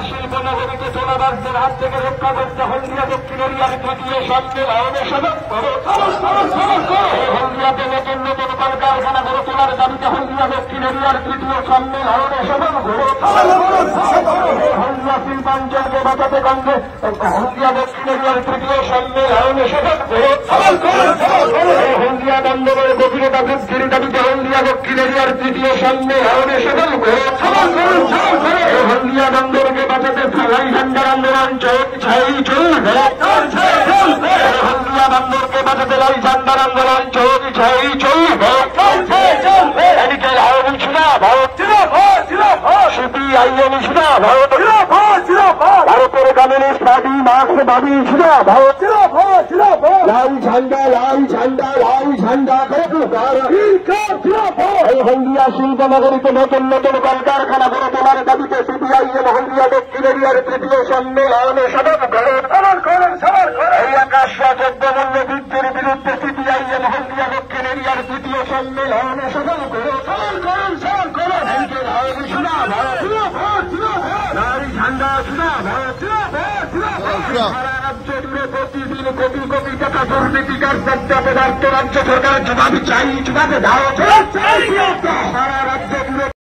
শিল্পনগরীকে তোলাবাসদের হাত থেকে রক্ষা করতে হলদিয়া দক্ষিণ এরিয়ার তৃতীয় সম্মেলনে হলদিয়াতে নতুন নতুন কলকারখানা গড়ে তোলার দাবিতে হলদিয়া দক্ষিণ এরিয়ার তৃতীয় সম্মেলনে হলদিয়া শিল্পাঞ্চলকে বাঁচাতে কংগ্রেস হলদিয়া দক্ষিণ এরিয়ার তৃতীয় সম্মেলনে হলদিয়া বন্দরের গভীরতা বৃদ্ধির দাবিতে হলদিয়া দক্ষিণ এরিয়ার তৃতীয় সম্মেলনে হলদিয়া বন্দরকে বাঁচাতে ঢালাই ঝান্ডার আন্দোলন চলবে। হলদিয়া বন্দরকে বাঁচাতে লাই ঝান্ডার আন্দোলন চলবে। মেডিকেল আইন সিপিআইএম ভারতের কমিউনিস্ট পার্টি মার্ক্সবাদী লাল ঝান্ডা লাল ঝান্ডা লাল ঝান্ডা এই হলদিয়া শিল্পনগরীতে নতুন নতুন কলকারখানা গড়ে তোলার দাবিতে সিপিআইএম হলদিয়া দক্ষিণ এরিয়ার তৃতীয় সম্মেলনে এই আকাশ 14 মূল্য বৃদ্ধির বিরুদ্ধে সিপিআইএম হলদিয়া দক্ষিণ এরিয়ার তৃতীয় সম্মেলনে ঝান্ডা রাজ্য জুড়ে প্রতিদিন কোটি কোটি টাকা দুর্নীতিকার পর্যাপ্ত রাজ্য সরকার জবাব চাই জবাবে দাও সারা রাজ্য জুড়ে